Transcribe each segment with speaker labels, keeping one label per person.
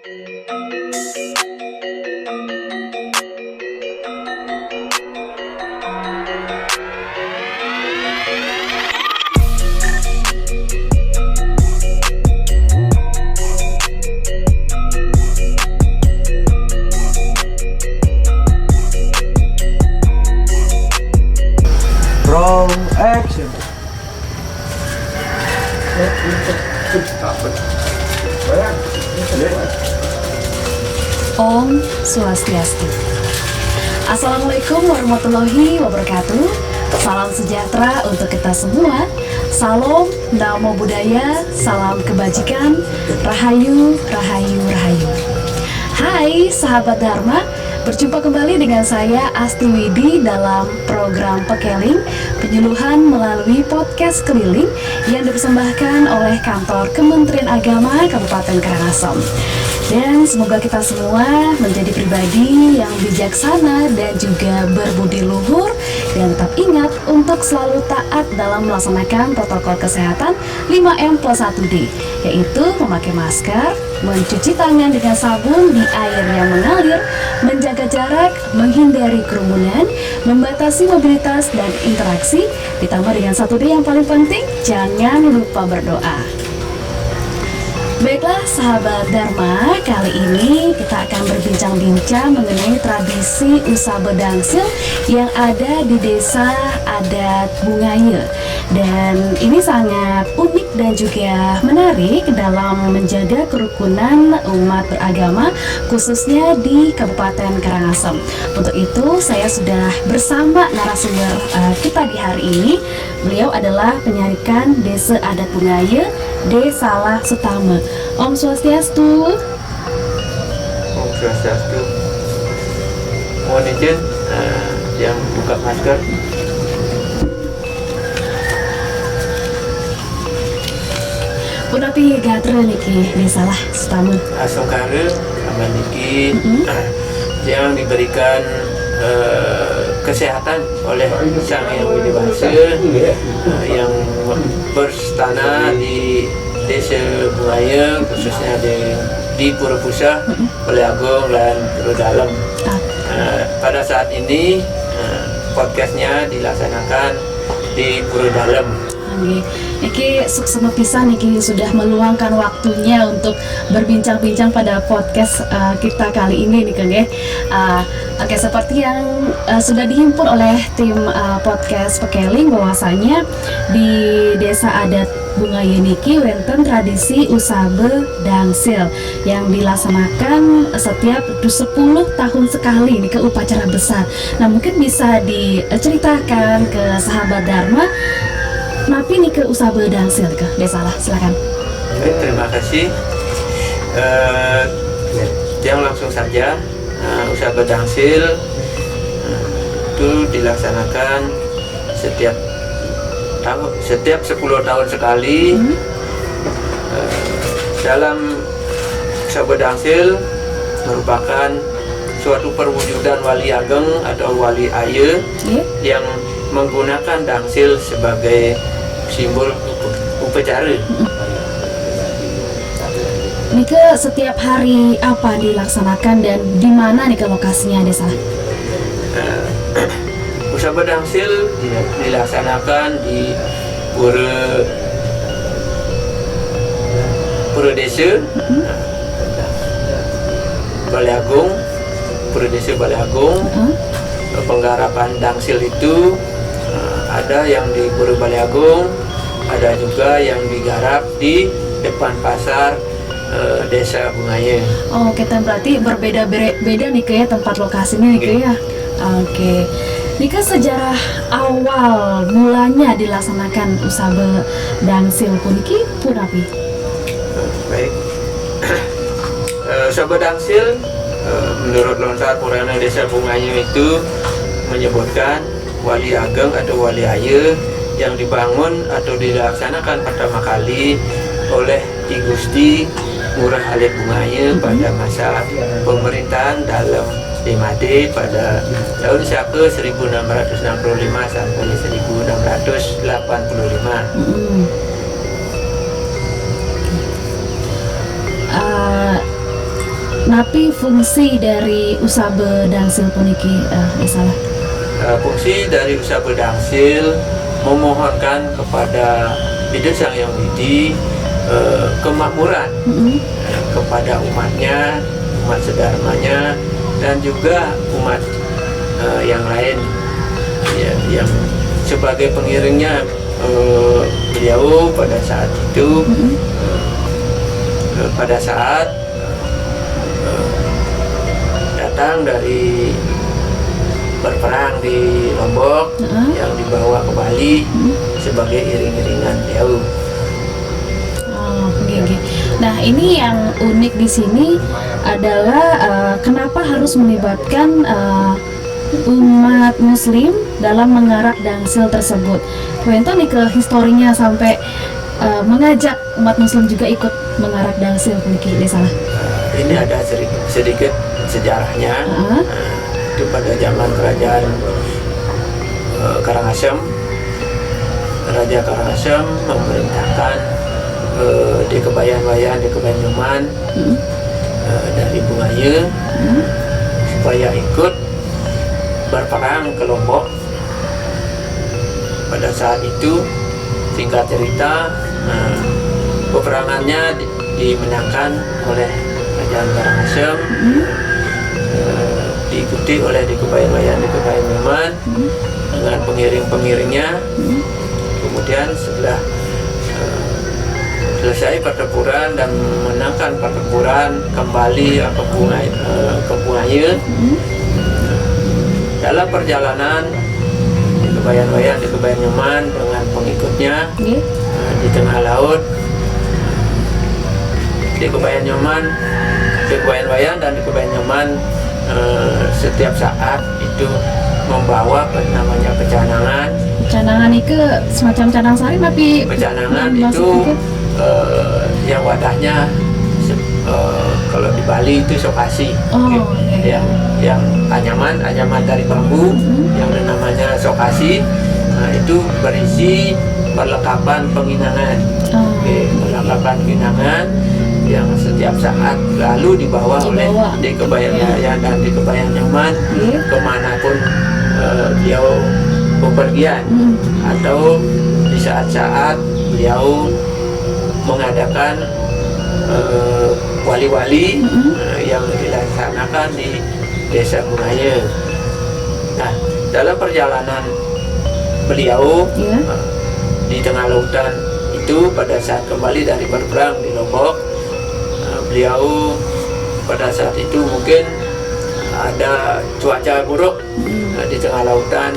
Speaker 1: Roll action.
Speaker 2: Om Swastiastu. Assalamualaikum warahmatullahi wabarakatuh. Salam sejahtera untuk kita semua. Salam, namo buddhaya, salam kebajikan, rahayu, rahayu, rahayu. Hai sahabat Dharma, berjumpa kembali dengan saya Asti Widi dalam program Pekeling, penyuluhan melalui podcast keliling yang dipersembahkan oleh kantor Kementerian Agama Kabupaten Karangasem. Dan semoga kita semua menjadi pribadi yang bijaksana dan juga berbudi luhur, dan tetap ingat untuk selalu taat dalam melaksanakan protokol kesehatan 5M+1D, yaitu memakai masker, mencuci tangan dengan sabun di air yang mengalir, menjaga jarak, menghindari kerumunan, membatasi mobilitas dan interaksi, ditambah dengan 1D yang paling penting, jangan lupa berdoa. Baiklah sahabat Dharma, kali ini kita akan berbincang-bincang mengenai tradisi Usabe Dangsil yang ada di Desa Adat Bungaya. Dan ini sangat unik dan juga menarik dalam menjaga kerukunan umat beragama, khususnya di Kabupaten Karangasem. Untuk itu saya sudah bersama narasumber kita di hari ini. Beliau adalah penyarikan Desa Adat Bungaya, D. Salah Sutama. Om Swastiastu.
Speaker 3: Om Swastiastu. Mohon izin yang buka masker.
Speaker 2: Punapi gatra niki D. Salah Sutama.
Speaker 3: Asongkare sama niki yang diberikan kesehatan oleh Sang Hyang Widi Wangsa yang berstana di Desa Bungaya, khususnya di Pura Pusah, Balai Agung dan Pura Dalam. Pada saat ini podcastnya dilaksanakan di Pura Dalam.
Speaker 2: Niki suksema pisan niki sudah meluangkan waktunya untuk berbincang-bincang pada podcast kita kali ini nih Kang ya. Oke, seperti yang sudah dihimpun oleh tim podcast Pekeling, bahwasanya di Desa Adat Bungaya niki wonten tradisi Usabe Dangsil yang dilaksanakan setiap 10 tahun sekali nih ke upacara besar. Nah, mungkin bisa diceritakan ke sahabat Dharma napi nih ke Usabe Dangsil ke Desalah, silakan.
Speaker 3: Baik, terima kasih. Yang langsung saja, Usabe Dangsil itu dilaksanakan setiap 10 tahun sekali. Dalam Usabe Dangsil merupakan suatu perwujudan wali ageng atau wali aye yang menggunakan dangsil sebagai simbol upacara.
Speaker 2: Nika setiap hari apa dilaksanakan dan di mana nih ke lokasinya Desa?
Speaker 3: Usabe Dangsil dilaksanakan di Pura Desa, Balai Agung, Pura Desa Balai Agung. Penggarapan dangsil itu ada yang di Pura Balai Agung, ada juga yang digarap di depan pasar Desa Bungaya.
Speaker 2: Oh, kita berarti berbeda-beda nih ya tempat lokasinya nih ya. Oke. Nika sejarah awal mulanya dilaksanakan Usabe Dangsil puniki punapi?
Speaker 3: Baik. Usabe Dangsil menurut Lontar Purana Desa Bungaya itu menyebutkan wali ageng atau wali aye yang dibangun atau dilaksanakan pertama kali oleh Ki Gusti Ngurah Alit Bungaya pada masa pemerintahan dalam Demade pada tahun Saka 1665 sampai 1685.
Speaker 2: napi fungsi dari usabe dangsil puniki salah.
Speaker 3: Fungsi dari usabe dangsil memohonkan kepada Bidang Sang Hyang Widi kemakmuran kepada umatnya, umat sedarmanya, dan juga umat yang lain ya, yang sebagai pengiringnya beliau pada saat itu pada saat datang dari berperang di Lombok yang dibawa ke Bali sebagai iring-iringan beliau.
Speaker 2: Nah, ini yang unik di sini adalah kenapa harus melibatkan umat Muslim dalam mengarak dangsil tersebut. Wento nih ke historinya sampai mengajak umat Muslim juga ikut mengarak dangsil puniki salah.
Speaker 3: Ini ada sedikit sejarahnya. Itu pada zaman kerajaan Karangasem, Raja Karangasem memerintahkan di Kebayan-Wayan, di Kebayan-Nyoman dari Bungaya supaya ikut berperang ke Lombok. Pada saat itu, singkat cerita, peperangannya dimenangkan oleh Kerajaan Karangasem, diikuti oleh di Kebayan-Wayan, di Kebayan-Nyoman dengan pengiring-pengiringnya. Kemudian setelah selesai pertempuran dan menangkan pertempuran, kembali ke Bungaya. Dalam perjalanan di Kebayan-Wayan, di Kebayan-Nyoman dengan pengikutnya di tengah laut, di Kebayan-Nyoman, di Kebayan-Wayan dan di Kebayan-Nyoman setiap saat itu membawa namanya pecanangan.
Speaker 2: Pecanangan itu semacam canang sari tapi
Speaker 3: pecanangan itu yang wadahnya kalau di Bali itu sokasi. Yang anyaman dari bambu yang namanya sokasi, itu berisi perlengkapan penginangan. Perlengkapan penginangan yang setiap saat lalu dibawa oleh di Kebayan-Wayan dan di Kebayan-Nyoman kemanapun beliau bepergian, atau di saat-saat beliau mengadakan wali-wali yang dilaksanakan di Desa Bungaya. Nah, dalam perjalanan beliau di tengah lautan itu, pada saat kembali dari berperang di Lombok, beliau pada saat itu mungkin ada cuaca buruk di tengah lautan,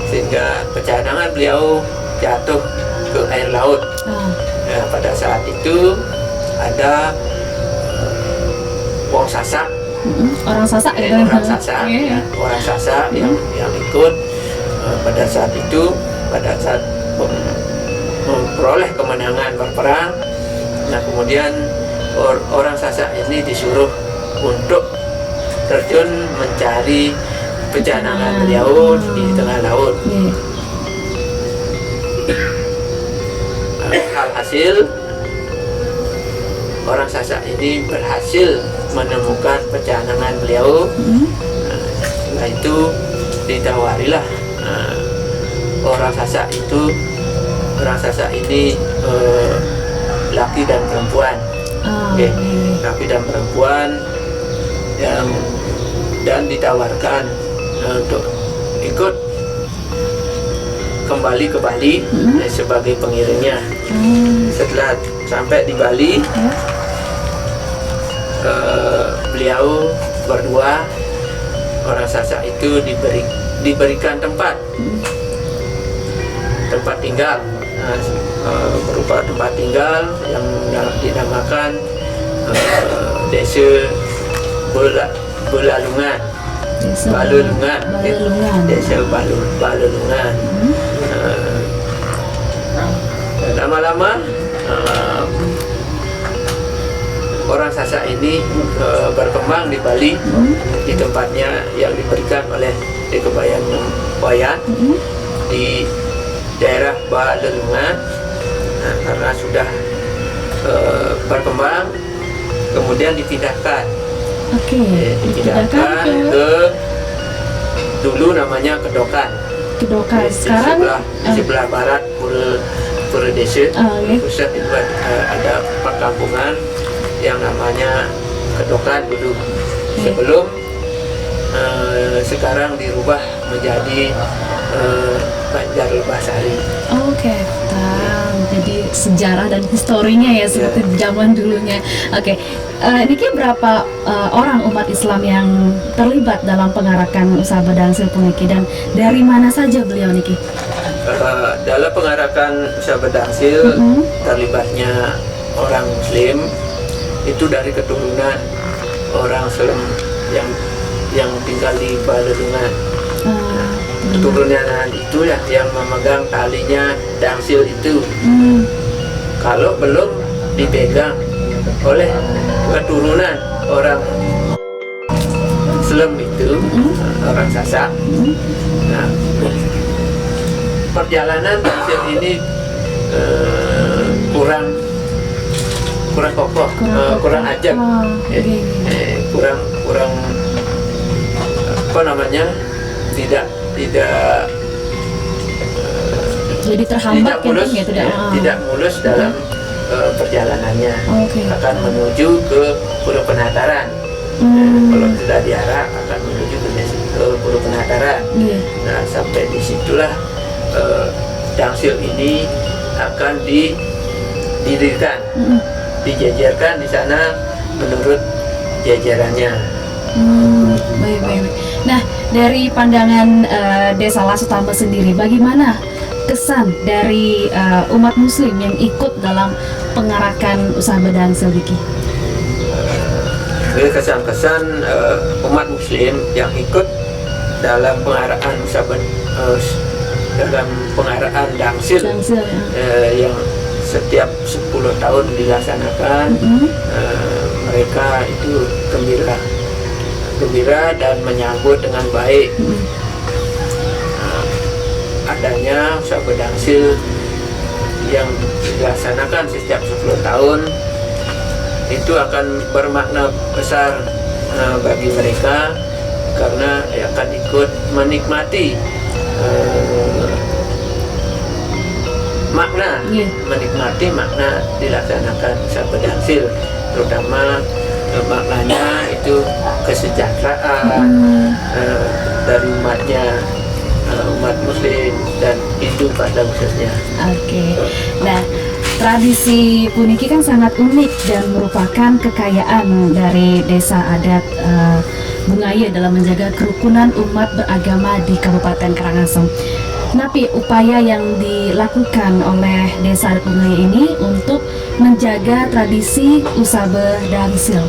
Speaker 3: sehingga pecanangan beliau jatuh ke air laut. Pada saat itu ada wong sasak,
Speaker 2: orang sasak
Speaker 3: orang sasak yang ikut pada saat itu, pada saat memperoleh kemenangan berperang. Nah, kemudian orang sasak ini disuruh untuk terjun mencari pecanangan beliau di tengah laut. Alhasil orang sasak ini berhasil menemukan pecanangan beliau. Setelah itu ditawarilah orang sasak ini laki dan perempuan. Laki dan perempuan dan ditawarkan untuk ikut kembali ke Bali sebagai pengiringnya. Setelah sampai di Bali, beliau berdua, orang sasak itu diberikan tempat tinggal, berupa tempat tinggal yang dinamakan Desa Balulungan. Desa Balulungan. Lama-lama orang sasak ini berkembang di Bali, di tempatnya yang diberikan oleh di Kebayan-Wayan di daerah Balulungan. Karena sudah berkembang, kemudian dipindahkan
Speaker 2: Oke, dipindahkan
Speaker 3: dipindahkan
Speaker 2: ke
Speaker 3: ke dulu namanya Kedokan.
Speaker 2: Kedokan.
Speaker 3: Di
Speaker 2: Sekarang
Speaker 3: sebelah barat Pura Desa.
Speaker 2: oke.
Speaker 3: Pusat itu ada perkampungan yang namanya Kedokan dulu. Sebelum sekarang dirubah menjadi Banjar Lebahsari.
Speaker 2: Oke, tahu. Jadi sejarah dan historinya ya seperti zaman dulunya. Oke, Niki berapa orang umat Islam yang terlibat dalam pengarakan usaha Bedangsil puniki dan dari mana saja beliau Niki?
Speaker 3: Dalam pengarakan usaha Bedangsil terlibatnya orang Muslim itu dari keturunan orang Muslim yang tinggal di Balelungan. Keturunan itu ya yang memegang talinya Dangsil itu. Kalau belum dipegang oleh keturunan orang Muslim itu, orang Sasak. Nah, perjalanan Dangsil ini kurang kokoh, kurang ajak, kurang apa namanya, tidak
Speaker 2: jadi terhambat
Speaker 3: tidak mulus dalam perjalanannya. Akan menuju ke Pulau Penataran. Kalau sudah diarah akan menuju ke Pulau Penataran. Nah, sampai disitulah Dangsil ini akan didirikan, dijajarkan di sana menurut jajarannya.
Speaker 2: Baik. Nah, dari pandangan Desa Lasutama sendiri, bagaimana kesan dari umat Muslim yang ikut dalam pengarakan usaha Bedangsil Niki?
Speaker 3: Kesan-kesan umat Muslim yang ikut dalam pengarakan dalam pengarahan Dangsil yang setiap 10 tahun dilaksanakan, mereka itu gembira dan menyambut dengan baik adanya usaha Bedangsil yang dilaksanakan setiap 10 tahun. Itu akan bermakna besar bagi mereka karena akan ikut menikmati menikmati makna dilaksanakan usaha Bedangsil, terutama maknanya itu kesejahteraan dari umat Muslim dan Hindu pada khususnya.
Speaker 2: Oke. Nah, tradisi puniki kan sangat unik dan merupakan kekayaan dari desa adat Bungaya dalam menjaga kerukunan umat beragama di Kabupaten Karangasem. Napi upaya yang dilakukan oleh desa adat Bungaya ini untuk menjaga tradisi usaha Bedangsil?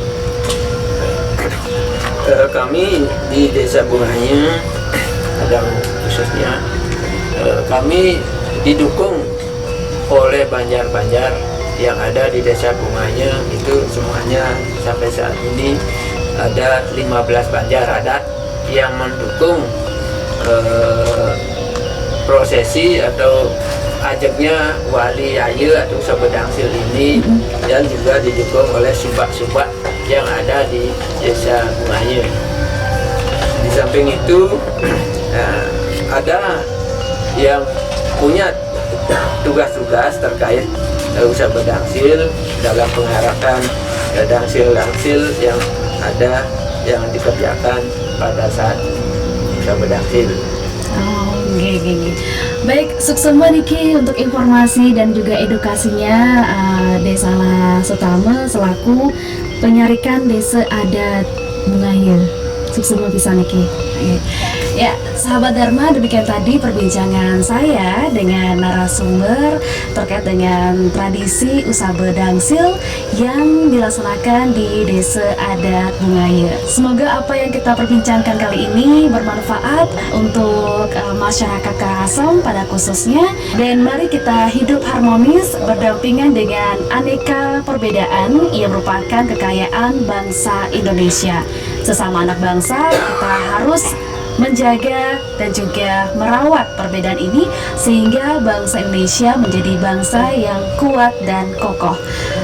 Speaker 3: Kami di Desa Bungaya, Padang khususnya, kami didukung oleh banjar-banjar yang ada di Desa Bungaya. Itu semuanya sampai saat ini ada 15 banjar adat yang mendukung prosesi atau ajaknya Wali Ayu atau usaha Bedangsil ini, dan juga didukung oleh subak-subak yang ada di Desa Bungaya. Di samping itu ada yang punya tugas-tugas terkait usaha Bedangsil dalam pengarahan Dangsil yang ada yang dikerjakan pada saat usaha Bedangsil.
Speaker 2: Baik, suksema Niki untuk informasi dan juga edukasinya Desa Lasutama selaku penyarikan desa adat Bungaya. Suksema bisa Niki. Ya, sahabat Dharma, demikian tadi perbincangan saya dengan narasumber terkait dengan tradisi usaha Bedangsil yang dilaksanakan di Desa Adat Bungaya. Semoga apa yang kita perbincangkan kali ini bermanfaat untuk masyarakat Karangasem pada khususnya, dan mari kita hidup harmonis berdampingan dengan aneka perbedaan yang merupakan kekayaan bangsa Indonesia. Sesama anak bangsa, kita harus menjaga dan juga merawat perbedaan ini sehingga bangsa Indonesia menjadi bangsa yang kuat dan kokoh.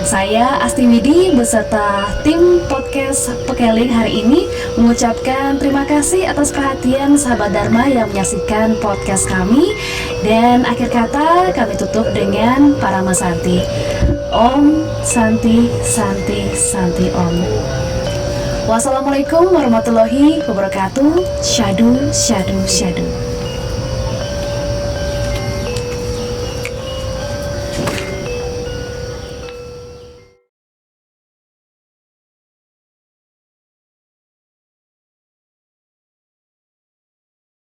Speaker 2: Saya Asti Widi beserta tim podcast Pekeling hari ini mengucapkan terima kasih atas perhatian sahabat Dharma yang menyaksikan podcast kami, dan akhir kata kami tutup dengan Parama Santi. Om Santi Santi Santi Om. Wassalamualaikum warahmatullahi wabarakatuh. Syadu, syadu, syadu.